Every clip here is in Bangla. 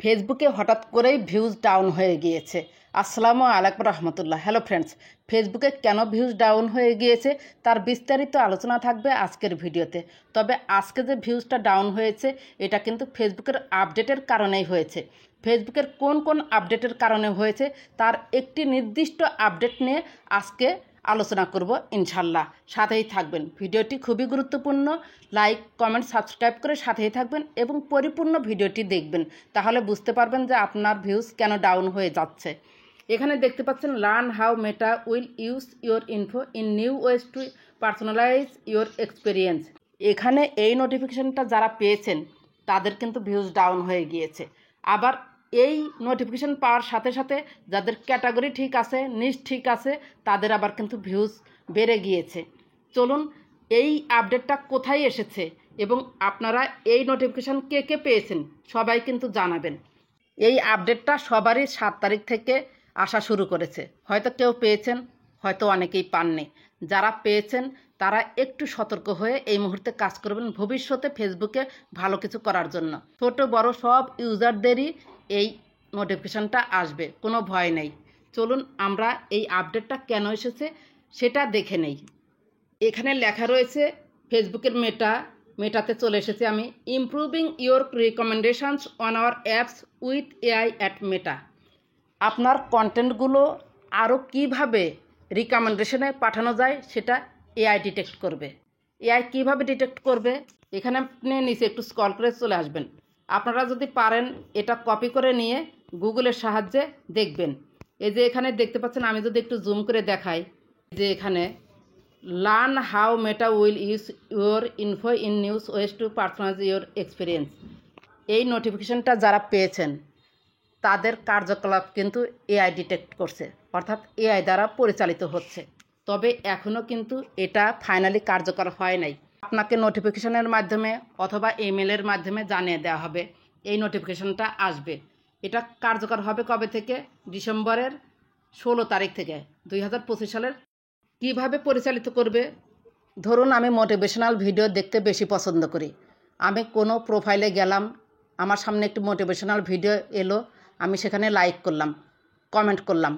ফেসবুকে হঠাৎ করেই ভিউজ ডাউন হয়ে গিয়েছে। আসসালামু আলাইকুম রহমতুল্লাহ। হ্যালো ফ্রেন্ডস, ফেসবুকে কেন ভিউজ ডাউন হয়ে গিয়েছে তার বিস্তারিত আলোচনা থাকবে আজকের ভিডিওতে। তবে আজকে যে ভিউজটা ডাউন হয়েছে এটা কিন্তু ফেসবুকের আপডেটের কারণেই হয়েছে। ফেসবুকের কোন কোন আপডেটের কারণে হয়েছে তার একটি নির্দিষ্ট আপডেট নিয়ে আজকে আলোচনা করব ইনশাল্লাহ। সাথেই থাকবেন, ভিডিওটি খুবই গুরুত্বপূর্ণ। লাইক, কমেন্ট, সাবস্ক্রাইব করে সাথেই থাকবেন এবং পরিপূর্ণ ভিডিওটি দেখবেন, তাহলে বুঝতে পারবেন যে আপনার ভিউজ কেন ডাউন হয়ে যাচ্ছে। এখানে দেখতে পাচ্ছেন learn how meta will use your info in new ways to personalize your experience. এখানে এই নোটিফিকেশানটা যারা পেয়েছেন তাদের কিন্তু ভিউজ ডাউন হয়ে গিয়েছে। আবার এই নোটিফিকেশান পাওয়ার সাথে সাথে যাদের ক্যাটাগরি ঠিক আছে, নিচ ঠিক আছে, তাদের আবার কিন্তু ভিউজ বেড়ে গিয়েছে। চলুন এই আপডেটটা কোথায় এসেছে এবং আপনারা এই নোটিফিকেশান কে কে পেয়েছেন সবাই কিন্তু জানাবেন। এই আপডেটটা সবারই 7 তারিখ থেকে আসা শুরু করেছে। হয়তো কেউ পেয়েছেন, হয়তো অনেকেই পাননি। যারা পেয়েছেন তারা একটু সতর্ক হয়ে এই মুহূর্তে কাজ করবেন ভবিষ্যতে ফেসবুকে ভালো কিছু করার জন্য। ছোট বড় সব ইউজারদেরই এই নোটিফিকেশানটা আসবে, কোনো ভয় নেই। চলুন আমরা এই আপডেটটা কেন এসেছে সেটা দেখে নেই। এখানে লেখা রয়েছে ফেসবুকের মেটাতে চলে এসেছে আমি। Improving your recommendations on our apps with AI at Meta. আপনার কন্টেন্টগুলো আরও কীভাবে রিকমেন্ডেশনে পাঠানো যায় সেটা এআই ডিটেক্ট করবে। এআই কীভাবে ডিটেক্ট করবে, এখানে আপনি নিচে একটু স্ক্রল করে চলে আসবেন। আপনারা যদি পারেন এটা কপি করে নিয়ে গুগলের সাহায্যে দেখবেন। এই যে এখানে দেখতে পাচ্ছেন, আমি যদি একটু জুম করে দেখাই, যে এখানে learn how meta will use your info in news ways to personalize your experience. এই নোটিফিকেশানটা যারা পেয়েছেন তাদের কার্যকলাপ কিন্তু এআই ডিটেক্ট করছে, অর্থাৎ এআই দ্বারা পরিচালিত হচ্ছে। তবে এখনও কিন্তু এটা ফাইনালি কার্যকর হয় নাই। আপনাকে নোটিফিকেশানের মাধ্যমে অথবা ইমেলের মাধ্যমে জানিয়ে দেওয়া হবে এই নোটিফিকেশানটা আসবে। এটা কার্যকর হবে কবে থেকে? ডিসেম্বরের 16 তারিখ থেকে 2025 সালের। কিভাবে পরিচালিত করবে? ধরুন আমি মোটিভেশনাল ভিডিও দেখতে বেশি পছন্দ করি। আমি কোনো প্রোফাইলে গেলাম, আমার সামনে একটি মোটিভেশনাল ভিডিও এলো, আমি সেখানে লাইক করলাম, কমেন্ট করলাম।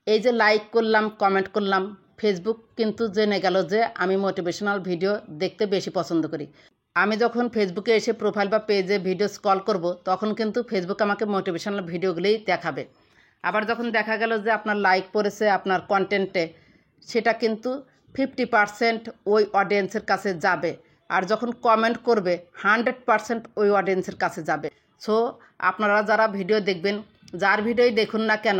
এই যে লাইক করলাম, কমেন্ট করলাম, ফেসবুক কিন্তু জেনে গেল যে আমি মোটিভেশনাল ভিডিও দেখতে বেশি পছন্দ করি। আমি যখন ফেসবুকে এসে প্রোফাইল বা পেজে ভিডিও স্ক্রল করব তখন কিন্তু ফেসবুক আমাকে মোটিভেশনাল ভিডিওগুলোই দেখাবে। আবার যখন দেখা গেল যে আপনার লাইক পড়েছে আপনার কন্টেন্টে, সেটা কিন্তু 50% ওই অডিয়েন্সের কাছে যাবে। আর যখন কমেন্ট করবে 100% ওই অডিয়েন্সের কাছে যাবে। সো আপনারা যারা ভিডিও দেখবেন, যার ভিডিওই দেখুন না কেন,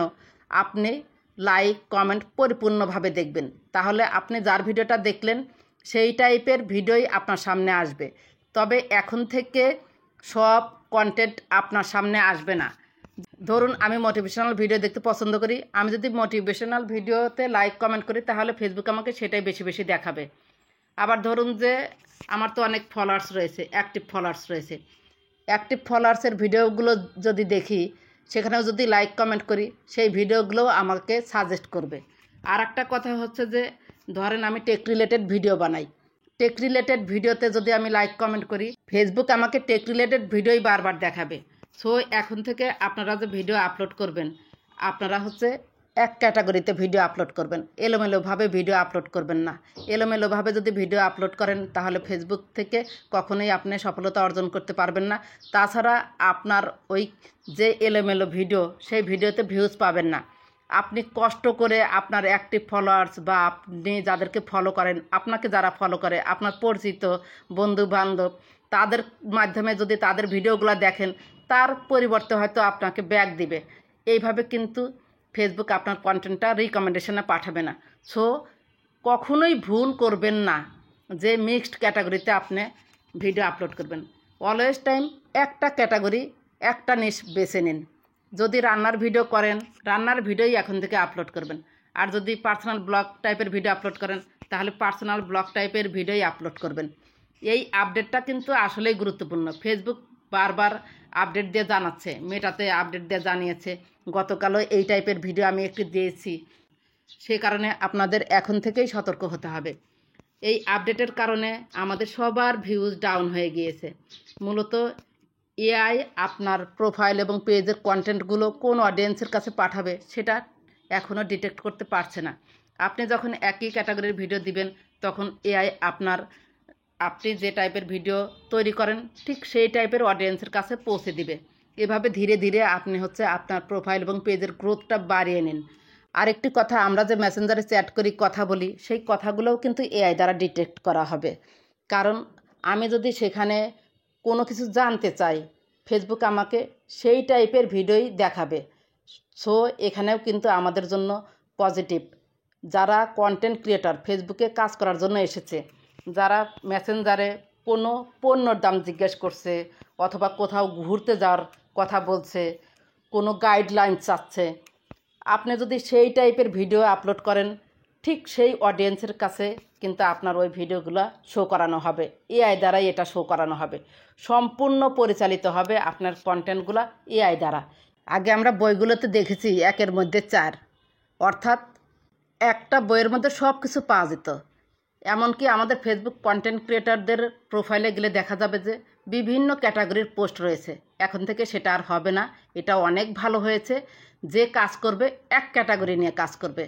আপনি লাইক কমেন্ট পরিপূর্ণভাবে দেখবেন। তাহলে আপনি যার ভিডিওটা দেখলেন সেই টাইপের ভিডিওই আপনার সামনে আসবে। তবে এখন থেকে সব কন্টেন্ট আপনার সামনে আসবে না। ধরুন আমি মোটিভেশনাল ভিডিও দেখতে পছন্দ করি, আমি যদি মোটিভেশনাল ভিডিওতে লাইক কমেন্ট করি তাহলে ফেসবুক আমাকে সেটাই বেশি বেশি দেখাবে। আবার ধরুন যে আমার তো অনেক ফলোয়ার্স রয়েছে, অ্যাক্টিভ ফলোয়ার্স রয়েছে, অ্যাক্টিভ ফলোয়ার্সের ভিডিওগুলো যদি দেখি, সেখানেও যদি লাইক কমেন্ট করি, সেই ভিডিওগুলোও আমাকে সাজেস্ট করবে। আর একটা কথা হচ্ছে যে ধরেন আমি টেক রিলেটেড ভিডিও বানাই, টেক রিলেটেড ভিডিওতে যদি আমি লাইক কমেন্ট করি, ফেসবুক আমাকে টেক রিলেটেড ভিডিওই বারবার দেখাবে। সো এখন থেকে আপনারা যে ভিডিও আপলোড করবেন, আপনারা হচ্ছে এক ক্যাটাগরিতে ভিডিও আপলোড করবেন, এলোমেলোভাবে ভিডিও আপলোড করবেন না। এলোমেলোভাবে যদি ভিডিও আপলোড করেন তাহলে ফেসবুক থেকে কখনোই আপনি সফলতা অর্জন করতে পারবেন না। তাছাড়া আপনার ওই যে এলোমেলো ভিডিও, সেই ভিডিওতে ভিউজ পাবেন না। আপনি কষ্ট করে আপনার অ্যাক্টিভ ফলোয়ার্স বা আপনি যাদেরকে ফলো করেন, আপনাকে যারা ফলো করে, আপনার পরিচিত বন্ধু বান্ধব, তাদের মাধ্যমে যদি তাদের ভিডিওগুলো দেখেন, তার পরিবর্তে হয়তো আপনাকে ব্যাক দিবে। এইভাবে কিন্তু ফেসবুক আপনার কন্টেন্টটা রিকমেন্ডেশনে পাঠাবে না। সো কখনোই ভুল করবেন না যে মিক্সড ক্যাটাগরিতে আপনি ভিডিও আপলোড করবেন। অলওয়েজ টাইম একটা ক্যাটাগরি, একটা নিশ বেছে নিন। যদি রান্নার ভিডিও করেন, রান্নার ভিডিওই এখন থেকে আপলোড করবেন। আর যদি পার্সোনাল ব্লগ টাইপের ভিডিও আপলোড করেন তাহলে পার্সোনাল ব্লগ টাইপের ভিডিওই আপলোড করবেন। এই আপডেটটা কিন্তু আসলেই গুরুত্বপূর্ণ। ফেসবুক বারবার আপডেট দিয়ে জানাচ্ছে, মেটাতে আপডেট দিয়ে জানিয়েছে। গতকালও এই টাইপের ভিডিও আমি একটি দিয়েছি, সে কারণে আপনাদের এখন থেকেই সতর্ক হতে হবে। এই আপডেটের কারণে আমাদের সবার ভিউজ ডাউন হয়ে গিয়েছে। মূলত এআই আপনার প্রোফাইল এবং পেজের কন্টেন্টগুলো কোন অডিয়েন্সের কাছে পাঠাবে সেটা এখনও ডিটেক্ট করতে পারছে না। আপনি যখন একই ক্যাটাগরির ভিডিও দিবেন তখন এআই আপনি যে টাইপের ভিডিও তৈরি করেন ঠিক সেই টাইপের অডিয়েন্সের কাছে পৌঁছে দিবে। এভাবে ধীরে ধীরে আপনি আপনার প্রোফাইল এবং পেজের গ্রোথটা বাড়িয়ে নিন। আরেকটি কথা, আমরা যে মেসেঞ্জারে চ্যাট করি, কথা বলি, সেই কথাগুলোও কিন্তু এআই দ্বারা ডিটেক্ট করা হবে। কারণ আমি যদি সেখানে কোনো কিছু জানতে চাই, ফেসবুক আমাকে সেই টাইপের ভিডিওই দেখাবে। সো এখানেও কিন্তু আমাদের জন্য পজিটিভ। যারা কন্টেন্ট ক্রিয়েটর ফেসবুকে কাজ করার জন্য এসেছে, যারা মেসেঞ্জারে কোনো পণ্যর দাম জিজ্ঞেস করছে অথবা কোথাও ঘুরতে যাওয়ার কথা বলছে, কোনো গাইডলাইন চাচ্ছে, আপনি যদি সেই টাইপের ভিডিও আপলোড করেন ঠিক সেই অডিয়েন্সের কাছে কিন্তু আপনার ওই ভিডিওগুলো শো করানো হবে। এআই দ্বারাই এটা শো করানো হবে, সম্পূর্ণ পরিচালিত হবে আপনার কন্টেন্টগুলো এআই দ্বারা। আগে আমরা বইগুলোতে দেখেছি 1-এর মধ্যে 4, অর্থাৎ একটা বইয়ের মধ্যে সব কিছু পাওয়া যেত। এমনকি আমাদের ফেসবুক কন্টেন্ট ক্রিয়েটরদের প্রোফাইলে গেলে দেখা যাবে যে বিভিন্ন ক্যাটাগরির পোস্ট রয়েছে। এখন থেকে সেটা আর হবে না। এটা অনেক ভালো হয়েছে। যে কাজ করবে এক ক্যাটাগরি নিয়ে কাজ করবে।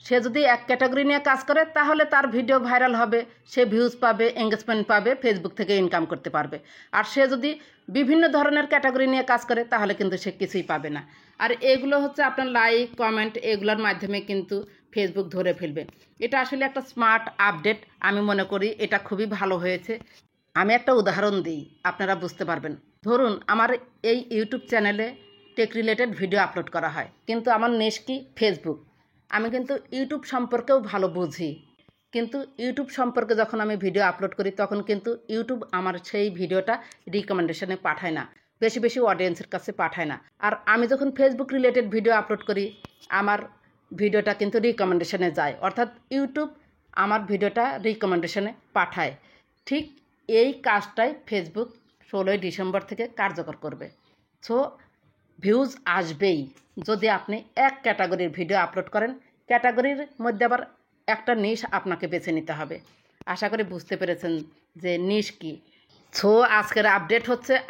সে যদি এক ক্যাটাগরি নিয়ে কাজ করে তাহলে তার ভিডিও ভাইরাল হবে, সে ভিউজ পাবে, এঙ্গেজমেন্ট পাবে, ফেসবুক থেকে ইনকাম করতে পারবে। আর সে যদি বিভিন্ন ধরনের ক্যাটাগরি নিয়ে কাজ করে তাহলে কিন্তু সে কিছুই পাবে না। আর এগুলো আপনার লাইক, কমেন্ট, এগুলোর মাধ্যমে কিন্তু ফেসবুক ধরে ফেলবে। এটা আসলে একটা স্মার্ট আপডেট। আমি মনে করি এটা খুবই ভালো হয়েছে। আমি একটা উদাহরণ দিই, আপনারা বুঝতে পারবেন। ধরুন আমার এই ইউটিউব চ্যানেলে টেক রিলেটেড ভিডিও আপলোড করা হয়, কিন্তু আমার নিশ কি ফেসবুক। আমি কিন্তু ইউটিউব সম্পর্কেও ভালো বুঝি, কিন্তু ইউটিউব সম্পর্কে যখন আমি ভিডিও আপলোড করি তখন কিন্তু ইউটিউব আমার সেই ভিডিওটা রিকমেন্ডেশনে পাঠায় না, বেশি বেশি অডিয়েন্সের কাছে পাঠায় না। আর আমি যখন ফেসবুক রিলেটেড ভিডিও আপলোড করি আমার ভিডিওটা কিন্তু রিকমেন্ডেশনে যায়, অর্থাৎ ইউটিউব আমার ভিডিওটা রিকমেন্ডেশনে পাঠায়। ঠিক এই কাজটাই ফেসবুক 16ই ডিসেম্বর থেকে কার্যকর করবে। সো ভিউজ আসবেই যদি আপনি এক ক্যাটাগরির ভিডিও আপলোড করেন। ক্যাটাগরির মধ্যে আবার একটা নিশ আপনাকে বেছে নিতে হবে। আশা করি বুঝতে পেরেছেন যে নিশ কী। সো আজকের আপডেট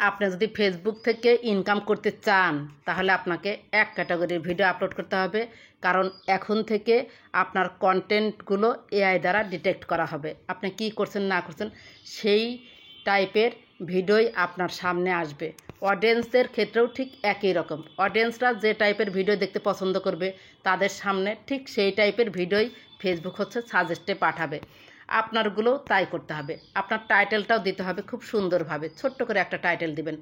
আপনি যদি ফেসবুক থেকে ইনকাম করতে চান তাহলে আপনাকে এক ক্যাটাগরির ভিডিও আপলোড করতে হবে। কারণ এখন থেকে আপনার কন্টেন্টগুলো এআই দ্বারা ডিটেক্ট করা হবে। আপনি কি করছেন না করছেন সেই টাইপের ভিডিওই আপনার সামনে আসবে। অডিয়েন্সদের ক্ষেত্রেও ঠিক একই রকম। অডিয়েন্সরা যে টাইপের ভিডিও দেখতে পছন্দ করবে তাদের সামনে ঠিক সেই টাইপের ভিডিওই ফেসবুক সাজেস্টে পাঠাবে। আপনারগুলোও তাই করতে হবে। আপনার টাইটেলটাও দিতে হবে খুব সুন্দরভাবে, ছোট্ট করে একটা টাইটেল দিবেন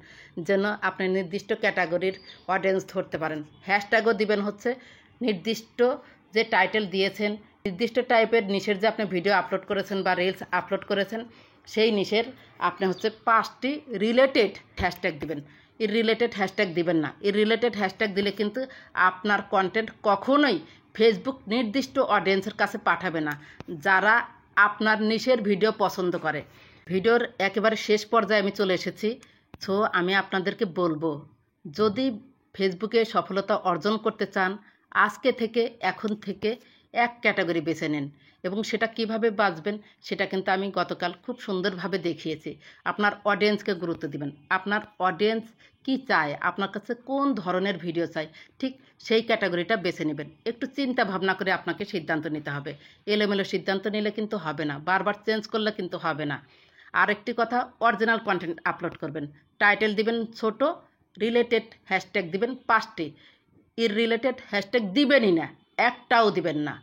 যেন আপনি নির্দিষ্ট ক্যাটাগরির অডিয়েন্স ধরতে পারেন। হ্যাশট্যাগও দিবেন নির্দিষ্ট যে টাইটেল দিয়েছেন, নির্দিষ্ট টাইপের নিশের যে আপনি ভিডিও আপলোড করেছেন বা রিলস আপলোড করেছেন সেই নিশের আপনি 5টি রিলেটেড হ্যাশট্যাগ দিবেন। রিলেটেড হ্যাশট্যাগ দিবেন না। রিলেটেড হ্যাশট্যাগ দিলে কিন্তু আপনার কন্টেন্ট কখনোই ফেসবুক নির্দিষ্ট অডিয়েন্সের কাছে পাঠাবে না, যারা আপনার নিশের ভিডিও পছন্দ করে। ভিডিওর একেবারে শেষ পর্যায়ে আমি চলে এসেছি। সো আমি আপনাদেরকে বলবো, যদি ফেসবুকে সফলতা অর্জন করতে চান আজকে থেকে, এখন থেকে এক ক্যাটাগরি বেছে নেন এবং সেটা কিভাবে বাঁচবেন সেটা কিন্তু আমি গতকাল খুব সুন্দরভাবে দেখিয়েছি। আপনার অডিয়েন্সকে গুরুত্ব দিবেন। আপনার অডিয়েন্স কি চায়, আপনার কাছে কোন ধরনের ভিডিও চাই, ঠিক সেই ক্যাটাগরিটা বেছে নেবেন। একটু চিন্তা ভাবনা করে আপনাকে সিদ্ধান্ত নিতে হবে। এলোমেলো সিদ্ধান্ত নিলে কিন্তু হবে না, বারবার চেঞ্জ করলে কিন্তু হবে না। আরেকটি কথা, অরিজিনাল কন্টেন্ট আপলোড করবেন। টাইটেল দিবেন ছোট, রিলেটেড হ্যাশট্যাগ দিবেন 5টি। রিলেটেড হ্যাশট্যাগ দিবেনই না, একটাও দিবেন না।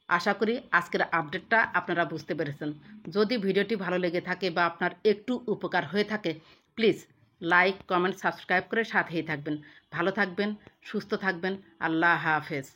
আশা করি আজকের আপডেটটা আপনারা বুঝতে পেরেছেন। যদি ভিডিওটি ভালো লেগে থাকে বা আপনার একটু উপকার হয়ে থাকে প্লিজ লাইক, কমেন্ট, সাবস্ক্রাইব করে সাথেই থাকবেন। ভালো থাকবেন, সুস্থ থাকবেন। আল্লাহ হাফেজ।